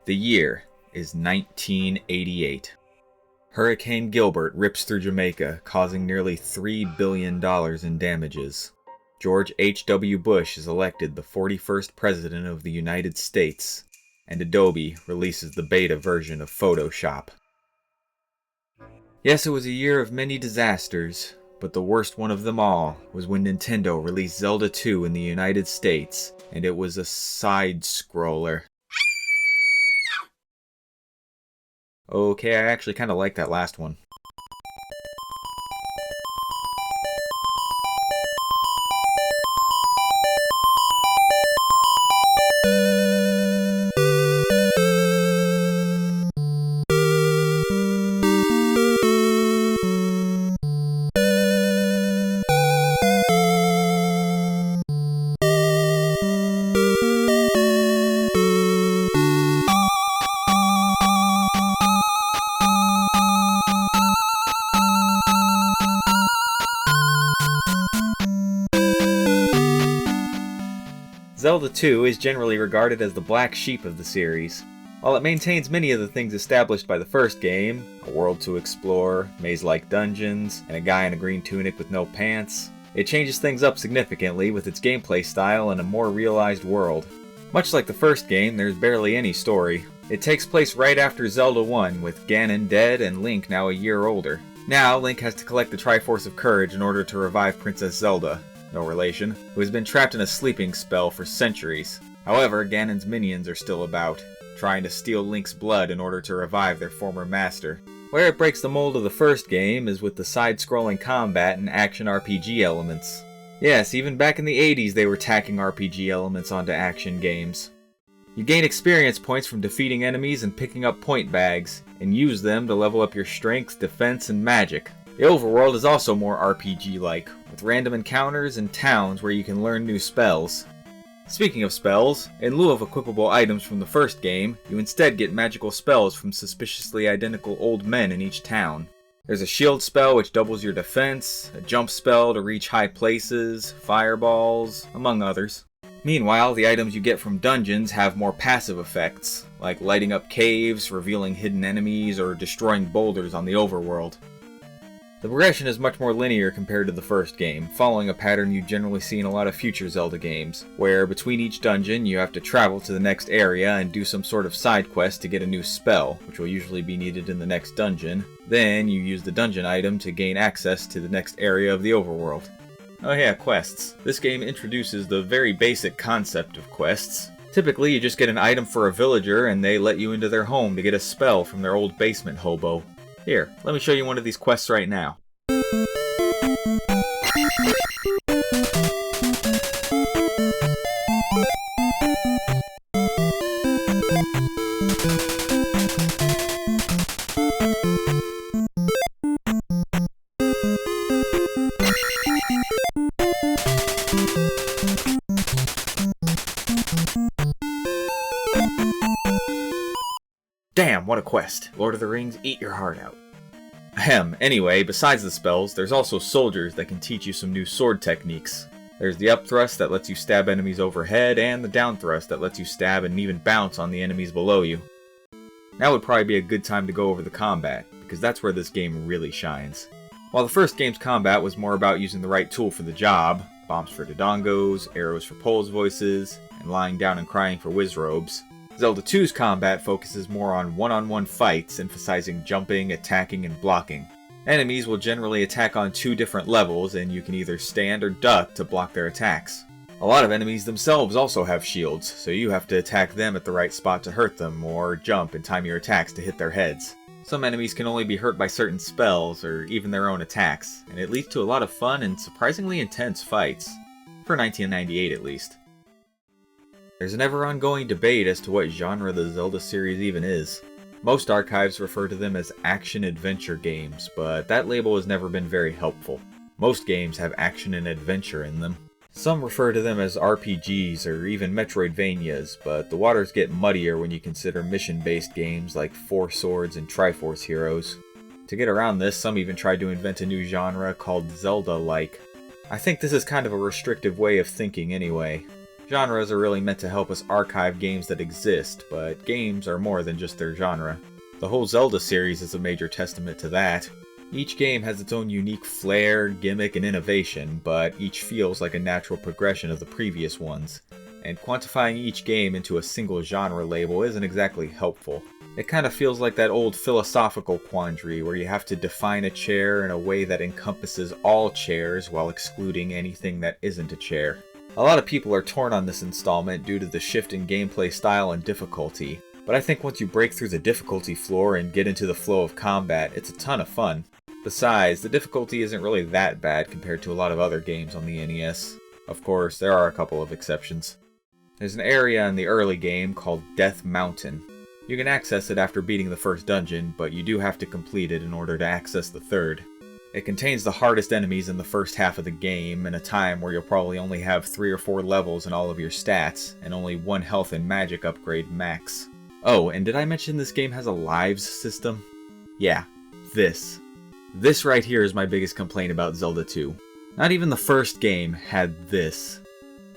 The year is 1988. Hurricane Gilbert rips through Jamaica, causing nearly $3 billion in damages. George H.W. Bush is elected the 41st President of the United States, and Adobe releases the beta version of Photoshop. Yes, it was a year of many disasters, but the worst one of them all was when Nintendo released Zelda 2 in the United States, and it was a side-scroller. Okay, I actually kind of like that last one. Zelda 2 is generally regarded as the black sheep of the series. While it maintains many of the things established by the first game, a world to explore, maze-like dungeons, and a guy in a green tunic with no pants, it changes things up significantly with its gameplay style and a more realized world. Much like the first game, there's barely any story. It takes place right after Zelda 1, with Ganon dead and Link now a year older. Now, Link has to collect the Triforce of Courage in order to revive Princess Zelda, no relation, who has been trapped in a sleeping spell for centuries. However, Ganon's minions are still about, trying to steal Link's blood in order to revive their former master. Where it breaks the mold of the first game is with the side-scrolling combat and action RPG elements. Yes, even back in the 80s they were tacking RPG elements onto action games. You gain experience points from defeating enemies and picking up point bags, and use them to level up your strength, defense, and magic. The overworld is also more RPG-like, with random encounters and towns where you can learn new spells. Speaking of spells, in lieu of equipable items from the first game, you instead get magical spells from suspiciously identical old men in each town. There's a shield spell which doubles your defense, a jump spell to reach high places, fireballs, among others. Meanwhile, the items you get from dungeons have more passive effects, like lighting up caves, revealing hidden enemies, or destroying boulders on the overworld. The progression is much more linear compared to the first game, following a pattern you generally see in a lot of future Zelda games, where between each dungeon you have to travel to the next area and do some sort of side quest to get a new spell, which will usually be needed in the next dungeon. Then you use the dungeon item to gain access to the next area of the overworld. Oh yeah, quests. This game introduces the very basic concept of quests. Typically you just get an item for a villager and they let you into their home to get a spell from their old basement hobo. Here, let me show you one of these quests right now. Damn, what a quest. Lord of the Rings, eat your heart out. Anyway, besides the spells, there's also soldiers that can teach you some new sword techniques. There's the up thrust that lets you stab enemies overhead, and the down thrust that lets you stab and even bounce on the enemies below you. Now would probably be a good time to go over the combat, because that's where this game really shines. While the first game's combat was more about using the right tool for the job, bombs for dodongos, arrows for Pole's voices, and lying down and crying for Wizrobes, Zelda 2's combat focuses more on one-on-one fights, emphasizing jumping, attacking, and blocking. Enemies will generally attack on two different levels, and you can either stand or duck to block their attacks. A lot of enemies themselves also have shields, so you have to attack them at the right spot to hurt them, or jump and time your attacks to hit their heads. Some enemies can only be hurt by certain spells, or even their own attacks, and it leads to a lot of fun and surprisingly intense fights. For 1998 at least. There's an ever-ongoing debate as to what genre the Zelda series even is. Most archives refer to them as action-adventure games, but that label has never been very helpful. Most games have action and adventure in them. Some refer to them as RPGs or even Metroidvanias, but the waters get muddier when you consider mission-based games like Four Swords and Triforce Heroes. To get around this, some even tried to invent a new genre called Zelda-like. I think this is kind of a restrictive way of thinking anyway. Genres are really meant to help us archive games that exist, but games are more than just their genre. The whole Zelda series is a major testament to that. Each game has its own unique flair, gimmick, and innovation, but each feels like a natural progression of the previous ones. And quantifying each game into a single genre label isn't exactly helpful. It kind of feels like that old philosophical quandary where you have to define a chair in a way that encompasses all chairs while excluding anything that isn't a chair. A lot of people are torn on this installment due to the shift in gameplay style and difficulty, but I think once you break through the difficulty floor and get into the flow of combat, it's a ton of fun. Besides, the difficulty isn't really that bad compared to a lot of other games on the NES. Of course, there are a couple of exceptions. There's an area in the early game called Death Mountain. You can access it after beating the first dungeon, but you do have to complete it in order to access the third. It contains the hardest enemies in the first half of the game, in a time where you'll probably only have 3 or 4 levels in all of your stats, and only 1 health and magic upgrade max. Oh, and did I mention this game has a lives system? Yeah, this. This right here is my biggest complaint about Zelda 2. Not even the first game had this.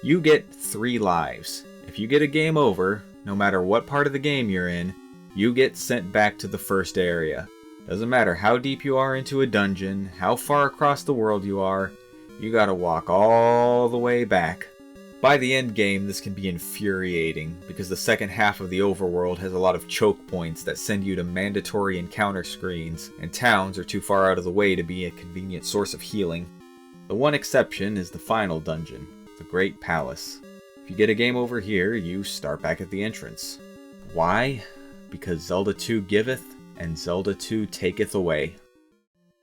You get 3 lives. If you get a game over, no matter what part of the game you're in, you get sent back to the first area. Doesn't matter how deep you are into a dungeon, how far across the world you are, you gotta walk all the way back. By the end game, this can be infuriating, because the second half of the overworld has a lot of choke points that send you to mandatory encounter screens, and towns are too far out of the way to be a convenient source of healing. The one exception is the final dungeon, the Great Palace. If you get a game over here, you start back at the entrance. Why? Because Zelda 2 giveth, and Zelda 2 taketh away.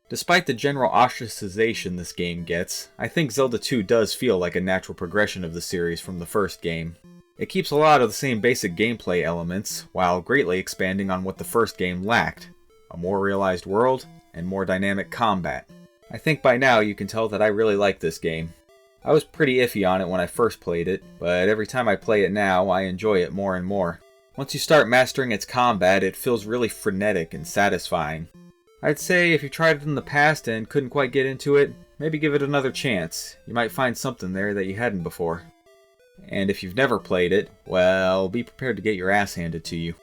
Despite the general ostracization this game gets, I think Zelda 2 does feel like a natural progression of the series from the first game. It keeps a lot of the same basic gameplay elements, while greatly expanding on what the first game lacked: a more realized world, and more dynamic combat. I think by now you can tell that I really like this game. I was pretty iffy on it when I first played it, but every time I play it now, I enjoy it more and more. Once you start mastering its combat, it feels really frenetic and satisfying. I'd say if you tried it in the past and couldn't quite get into it, maybe give it another chance. You might find something there that you hadn't before. And if you've never played it, well, be prepared to get your ass handed to you.